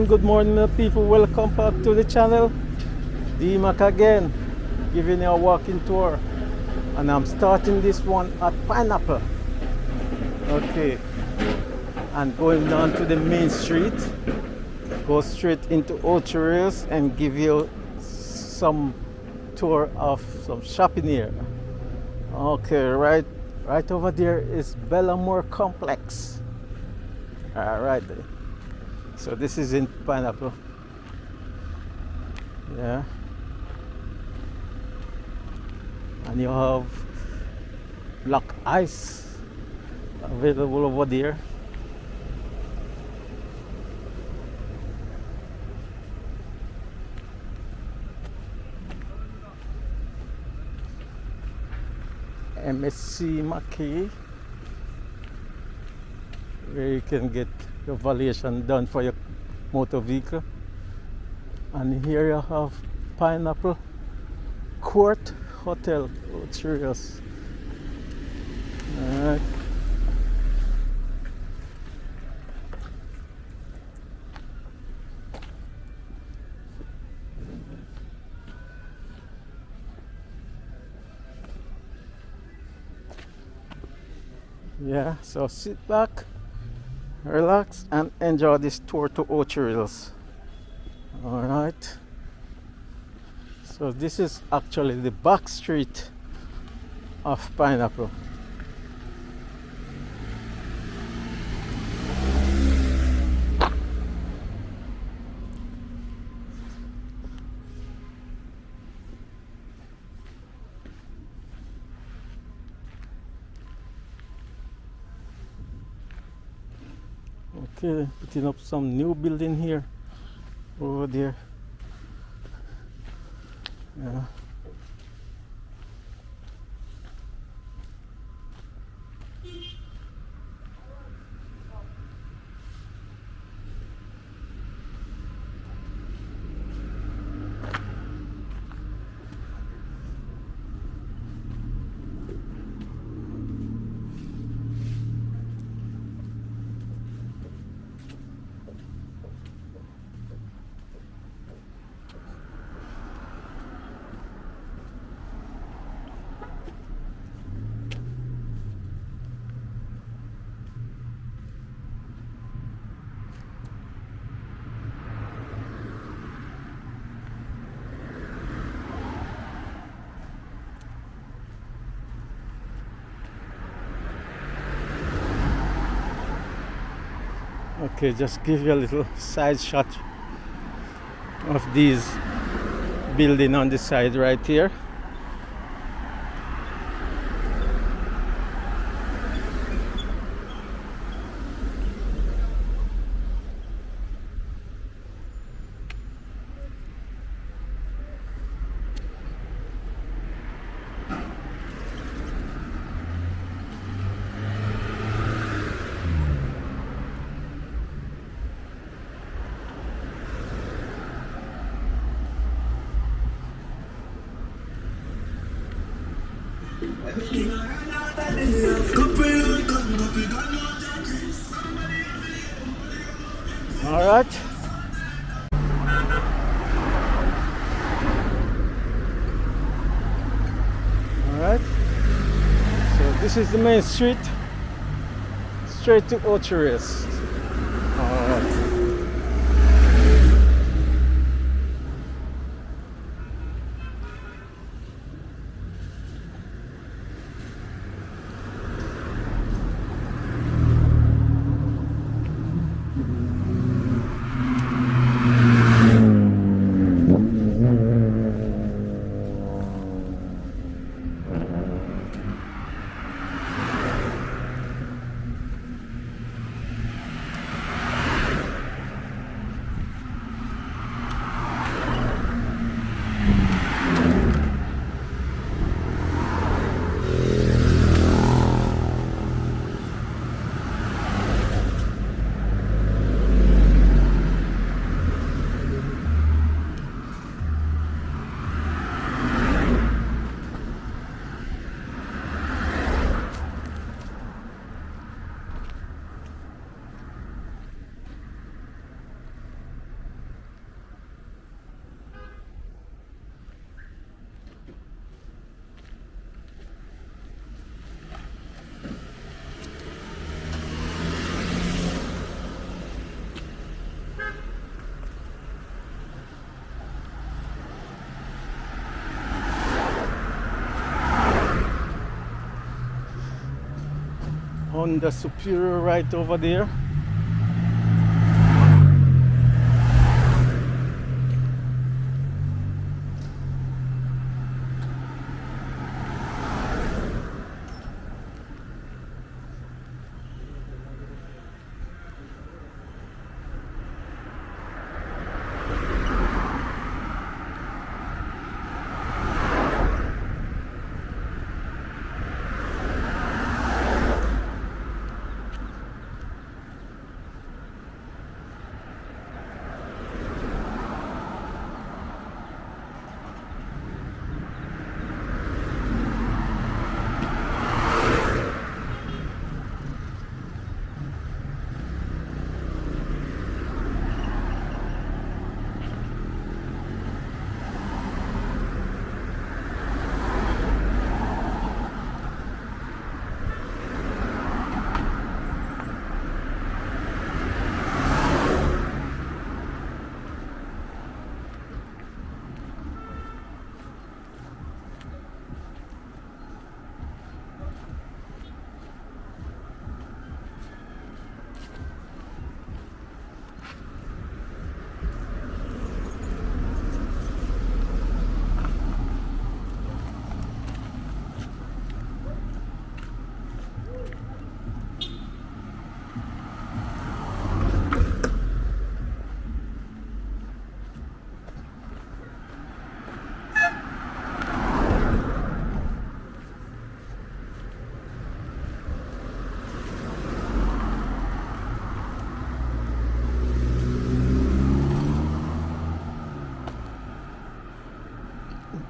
good morning, people. Welcome back to the channel. D-Mac again, giving you a walking tour. And I'm starting this one at Pineapple. Okay. And going down to the main street. Go straight into Ocho Rios and give you some tour of some shopping here. Okay, right over there is Bellamore Complex. Alright. So this is in Pineapple. Yeah. And you have black ice available over there. MSC Mackey, where you can get your valuation done for your motor vehicle. And here you have Pineapple Court Hotel, Ocho Rios. Alright. Yeah, so sit back, relax, and enjoy this tour to Ocho Rios. Alright. So this is actually the back street of Pineapple. Okay, putting up some new building here, over there. Yeah. Okay, just give you a little side shot of these building on the side right here. All right. All right. So this is the main street, straight to Ocho Rios. All right. on the Superior right over there.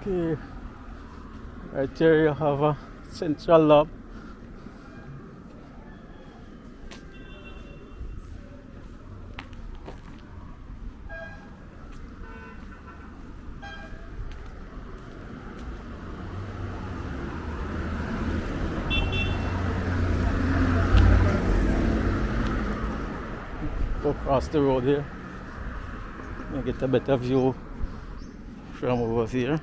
Okay, right here you have a central lab. Go across the road here. You get a better view from over here.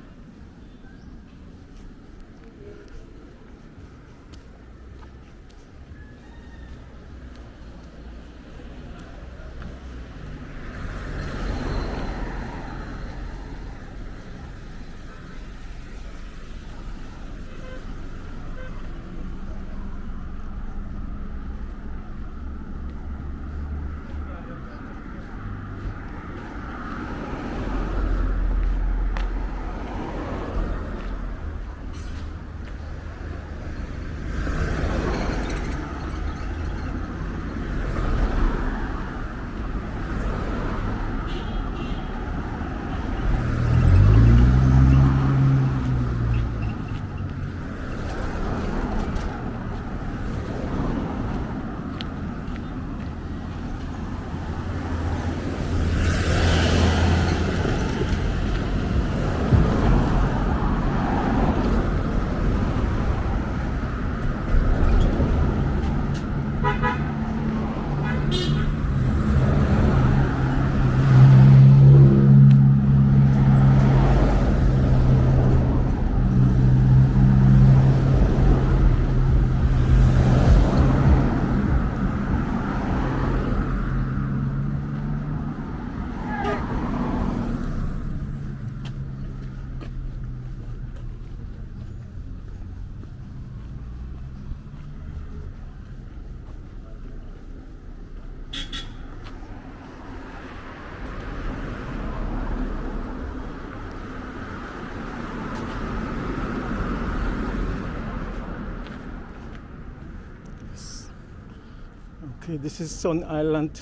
Okay, this is Sun Island,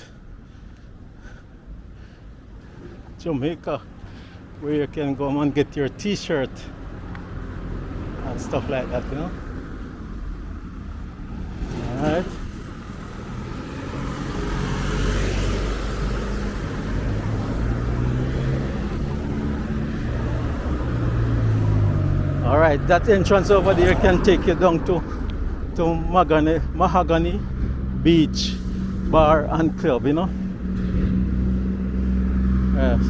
Jamaica, where you can go and get your t-shirt and stuff like that, you know. Alright. Alright, that entrance over there can take you down to Mahogany Beach Bar and Club, you know. Yes.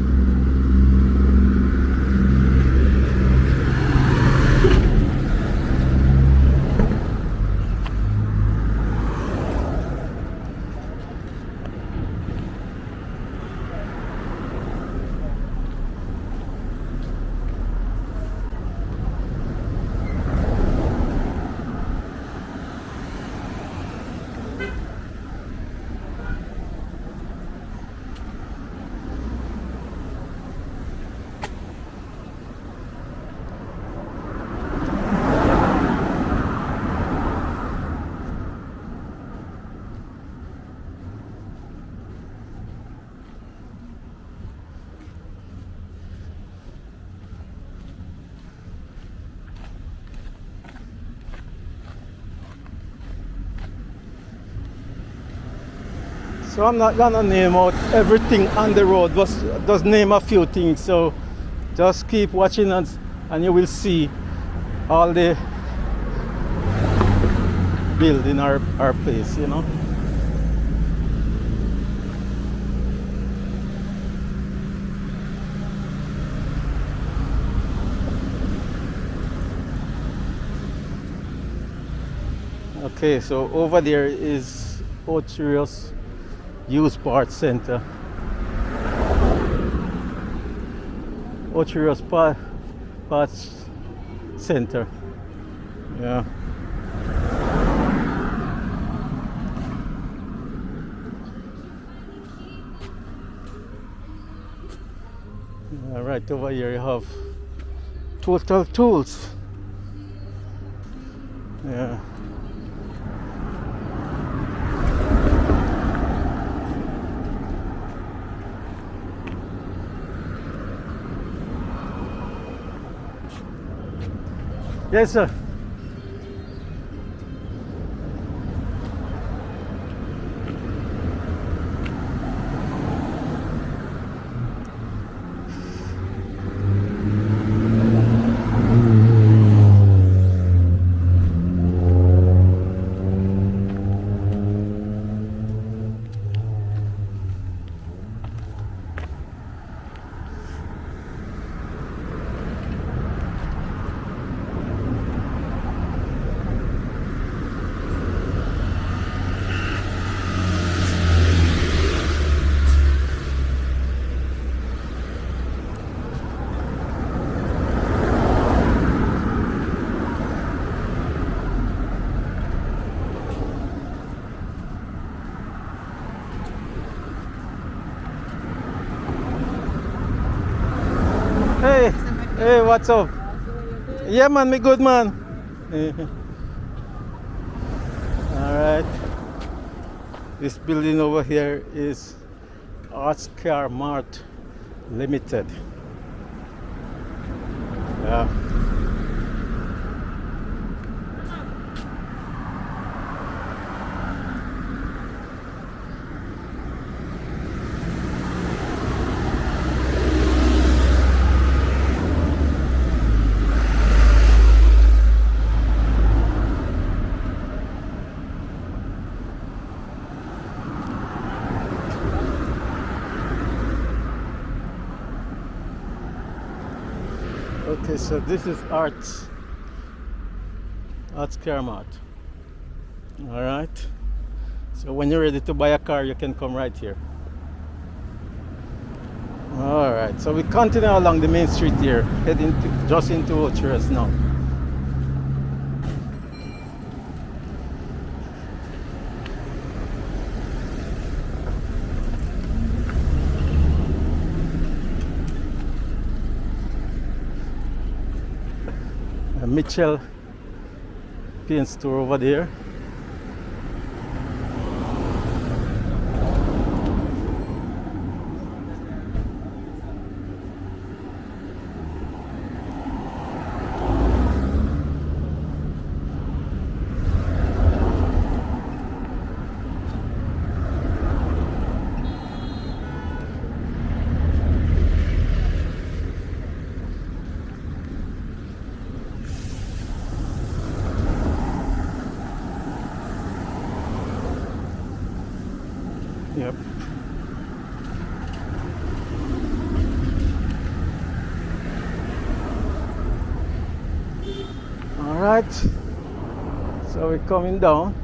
So I'm not gonna name out everything on the road, but just name a few things. So just keep watching us and you will see all the building our place, you know. Okay, so over there is Ocherios Youth Parts Center. Ocherios Parts Center. Yeah. Right over here you have Total Tools. Yeah. Yes, sir. Hey, hey, what's up? Yeah, man, me good, man. All right. This building over here is Oscar Mart Limited. Yeah. Okay, so this is Arts Carmart. All right. So when you're ready to buy a car, you can come right here. All right. So we continue along the main street here, heading just into Ocherios now. Mitchell paint store over there. Yep. All right. So we're coming down.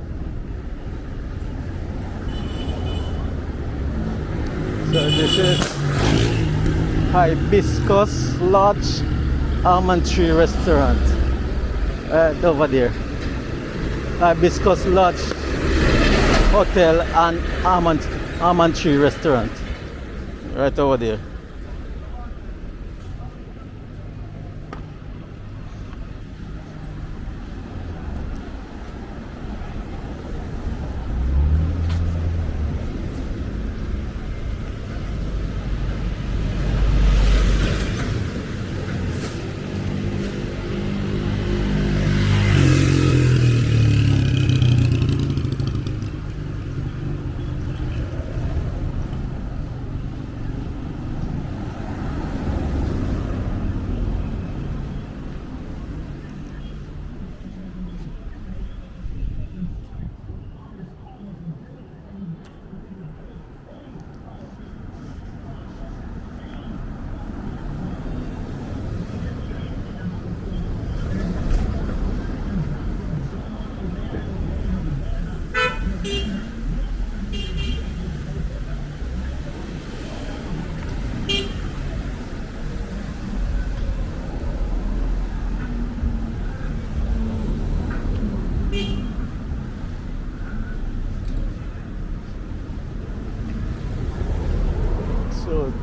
So this is Hibiscus Lodge Almond Tree Restaurant. Over there. Hibiscus Lodge Hotel and Almond Tree Restaurant. Right over there.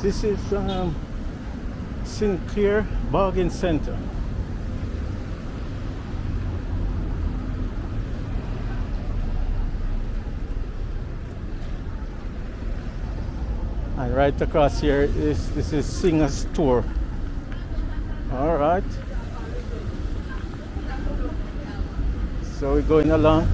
This is Sinclair Bargain Center. And right across here is this is Singer's Store. All right. So we're going along.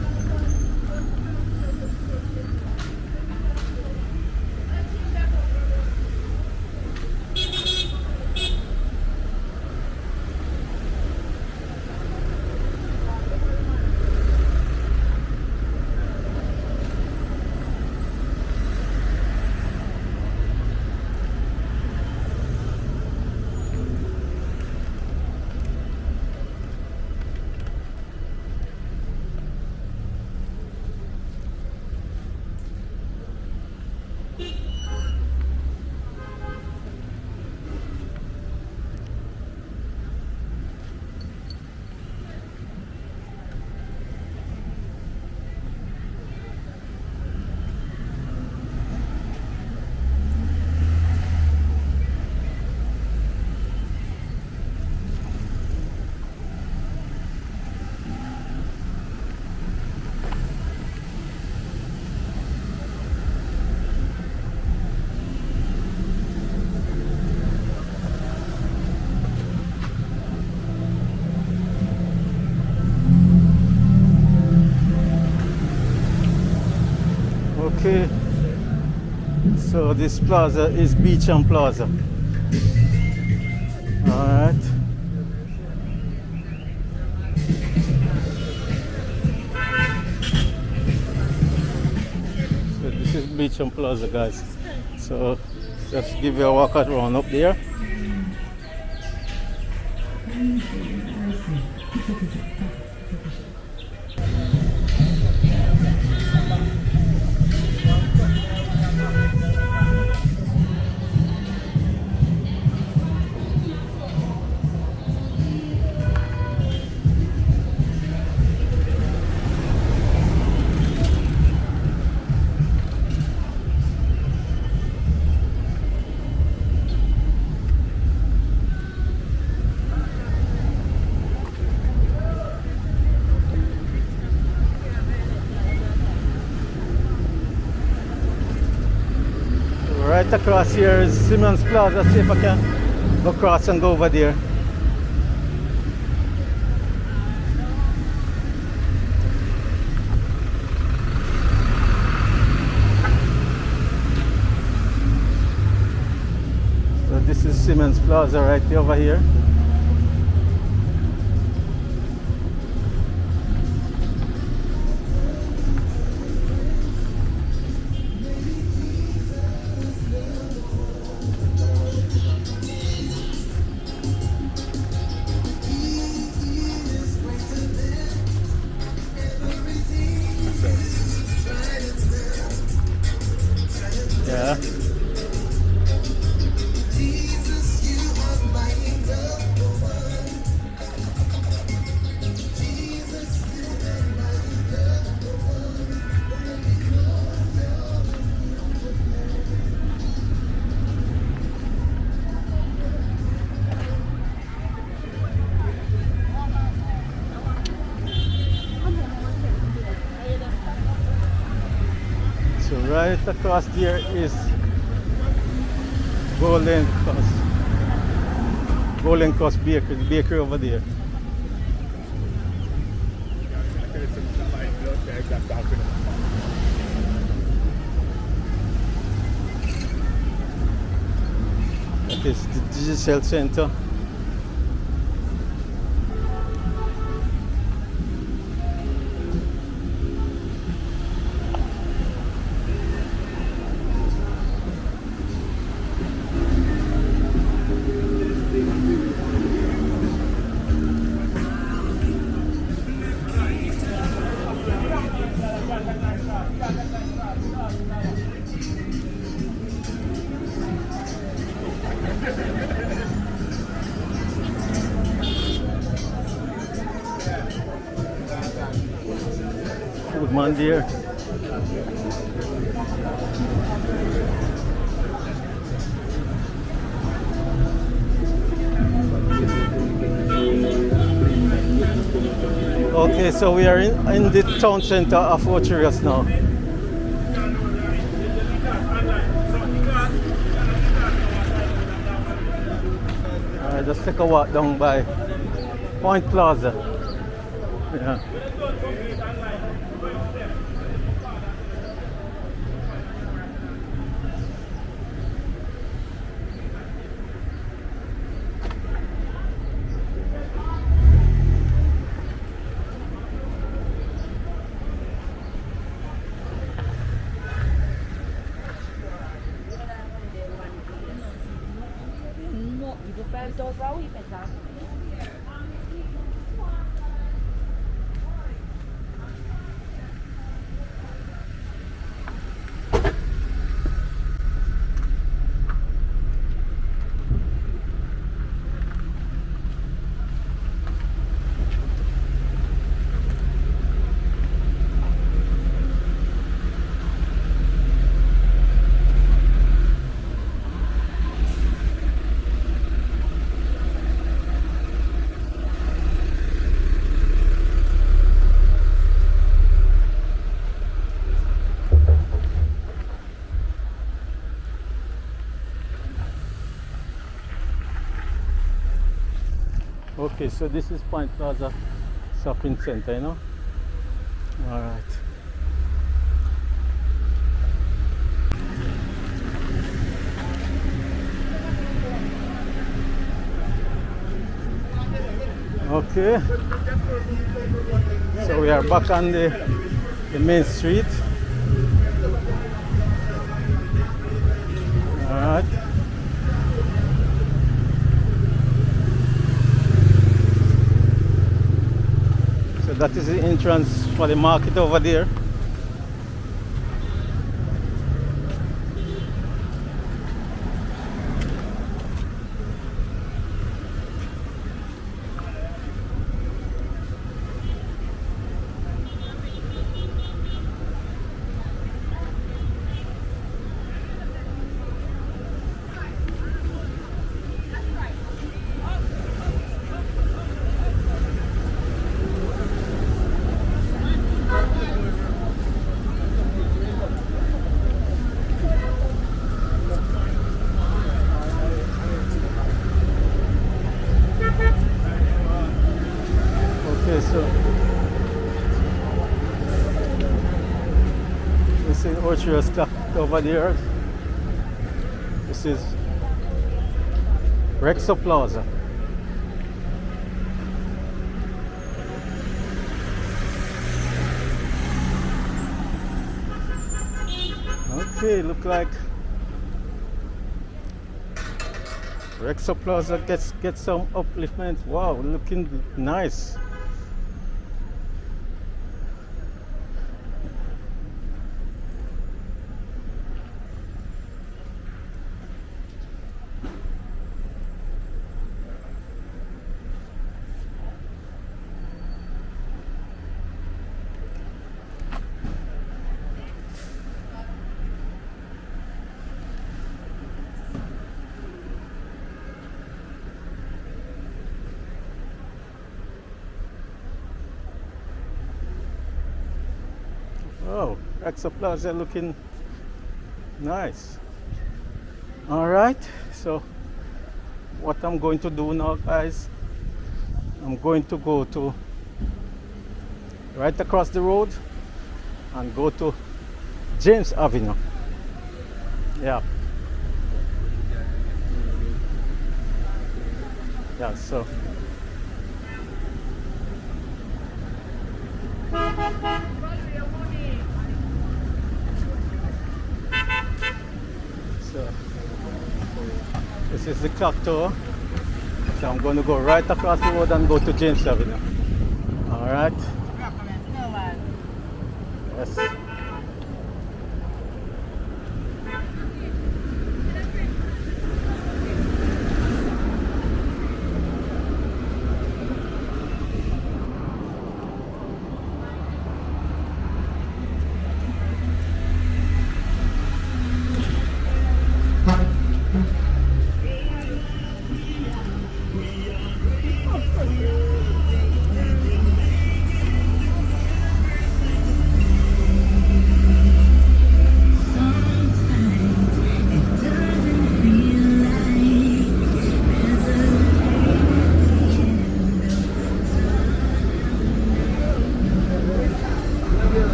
Okay, so this plaza is Beacham Plaza. All right. So this is Beacham Plaza, guys. So just give you a walk around up there. Right across here is Simmons Plaza. See if I can go across and go over there. So this is Simmons Plaza right over here. Yeah. So right across there is Golden Coast Bakery over there. That is the Digital Center. Food man there. Okay, so we are in the town center of Ocherius now. Alright, just take a walk down by Point Plaza. Yeah. No, you prefer dos raw y pesado. Okay, so this is Point Plaza Shopping Center, you know? Alright. Okay. So we are back on the main street. Alright. So that is the entrance for the market over there. Okay, so this is Orchard stuff over there. This is Rexo Plaza. Okay, look like Rexo Plaza gets some upliftment. Wow, looking nice. Oh, Rexo Plaza looking nice. All right, so what I'm going to do now, guys, I'm going to go to right across the road and go to James Avenue. Yeah. Yeah, so this is the clock tower. So I'm going to go right across the road and go to James Avenue. All right. Yes.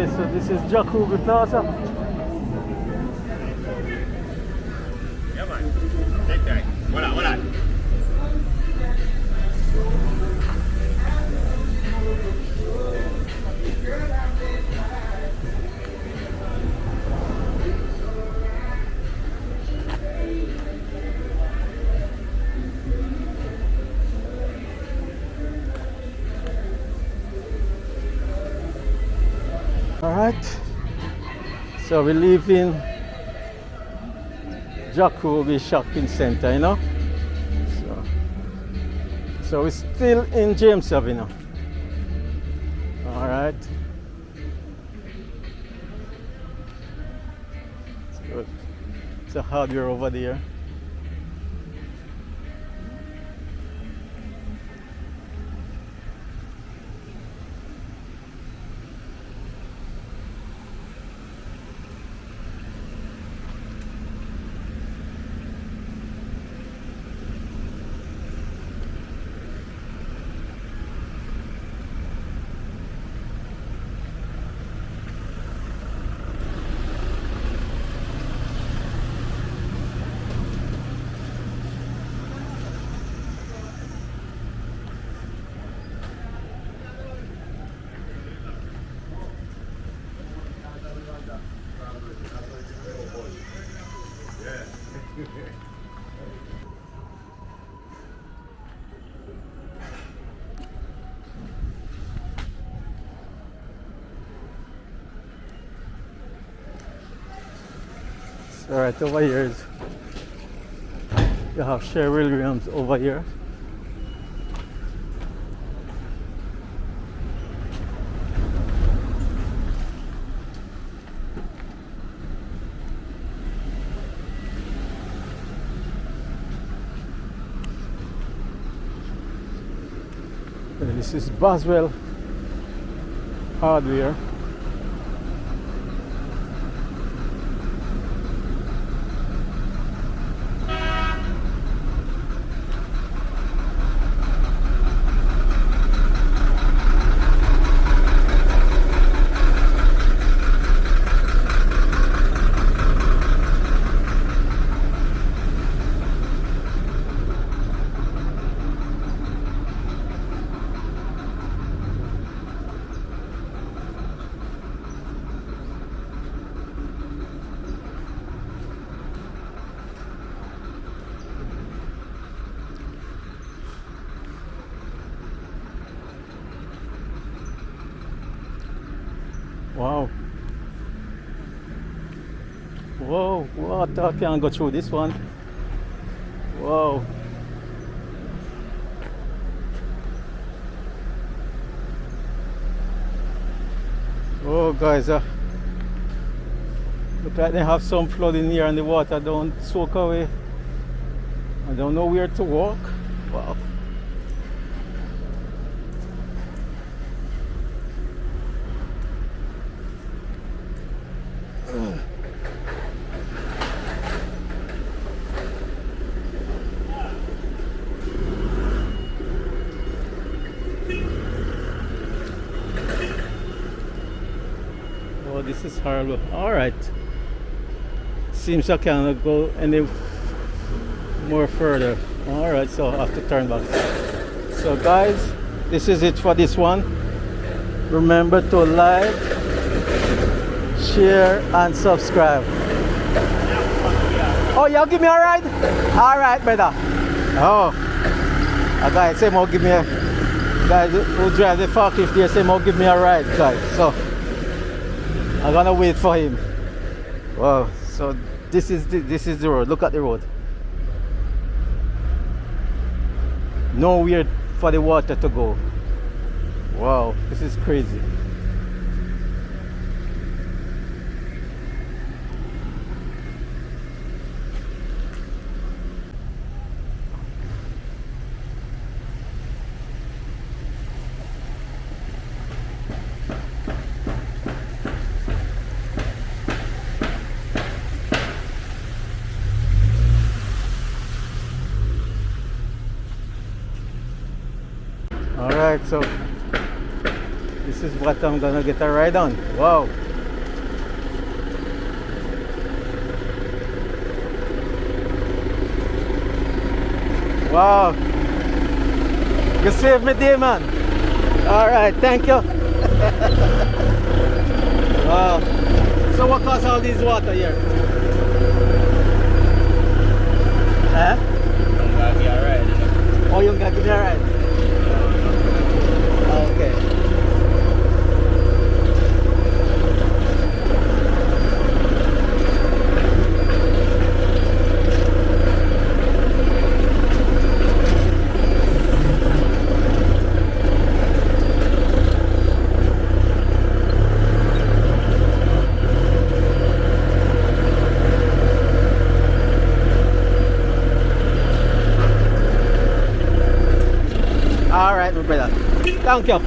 Okay, so this is Jacoby Plaza. Yeah, man. Take that. What on? All right. So we're leaving Jacoby Shopping Center, you know. So we're still in James Avenue. All right. So it's a hardware over there. All right, over here is you have Sherwin Williams over here. And this is Boswell Hardware. Wow. Whoa, what? I can't go through this one. Whoa. Oh, guys, look like they have some flooding here and the water don't soak away. I don't know where to walk. Wow. Oh, this is horrible. All right. Seems I cannot go any more further. All right, so I have to turn back. So, guys, this is it for this one. Remember to like, share, and subscribe. Oh, y'all give me a ride? All right, brother. Oh, a guy say more give me a guy who drive the forklift there say more give me a ride, guys. So I'm gonna wait for him. Wow. So this is the road. Look at the road. Nowhere for the water to go. Wow, this is crazy. All right, so This is what I'm gonna get a ride on. Wow. Wow. You saved me day, man. Alright, thank you. Wow. So what caused all this water here? Huh? Don't gotta be alright, you know? Oh, you gotta give me a ride. Okay. All right, my brother. Thank you.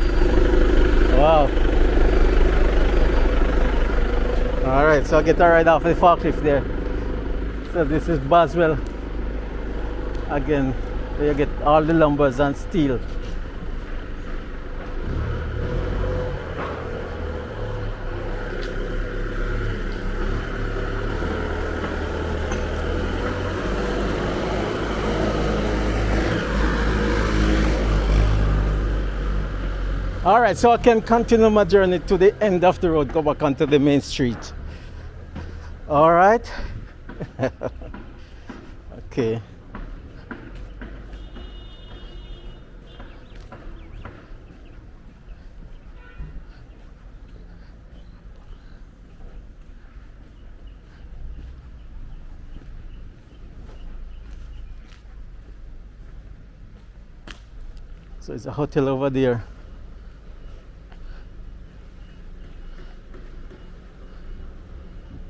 Wow. All right, so I get a ride off the forklift there. So this is Boswell. Again, where you get all the lumbers and steel. All right, so I can continue my journey to the end of the road, go back onto the main street. All right. Okay. So it's a hotel over there.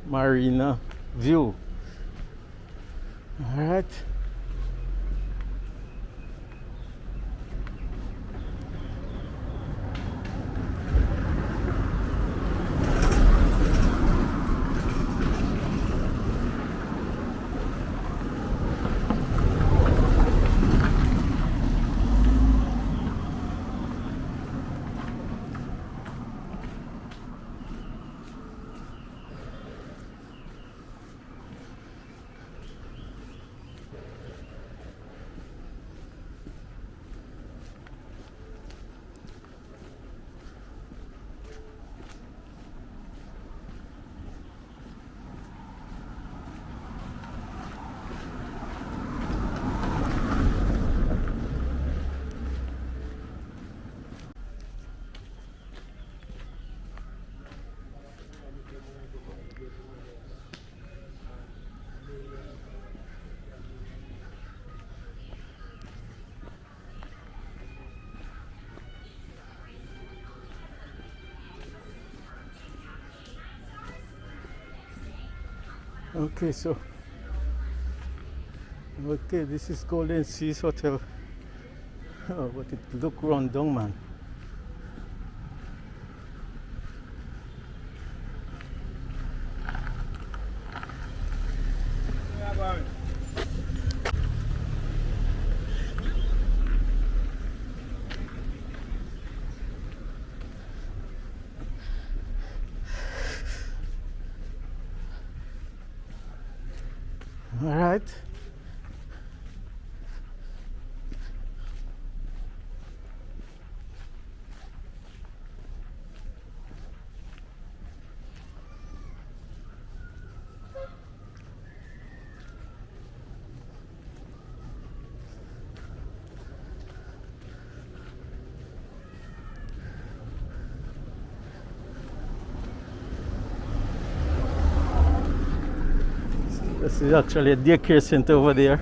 Marina View. All right. Okay, so this is Golden Seas Hotel. Oh, but it look run down, man. All right. This is actually a daycare center over there.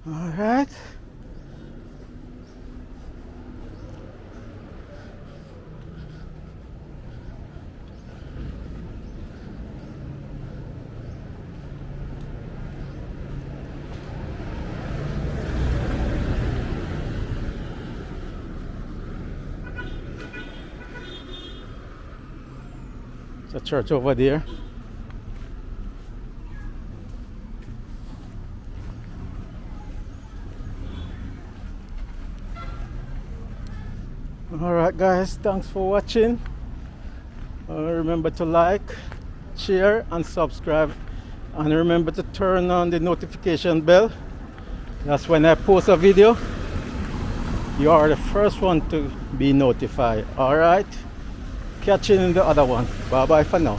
All right. church over there. Alright guys, thanks for watching. Remember to like, share and subscribe, and remember to turn on the notification bell. That's when I post a video, you are the first one to be notified. Alright, catch you in the other one. Bye bye for now.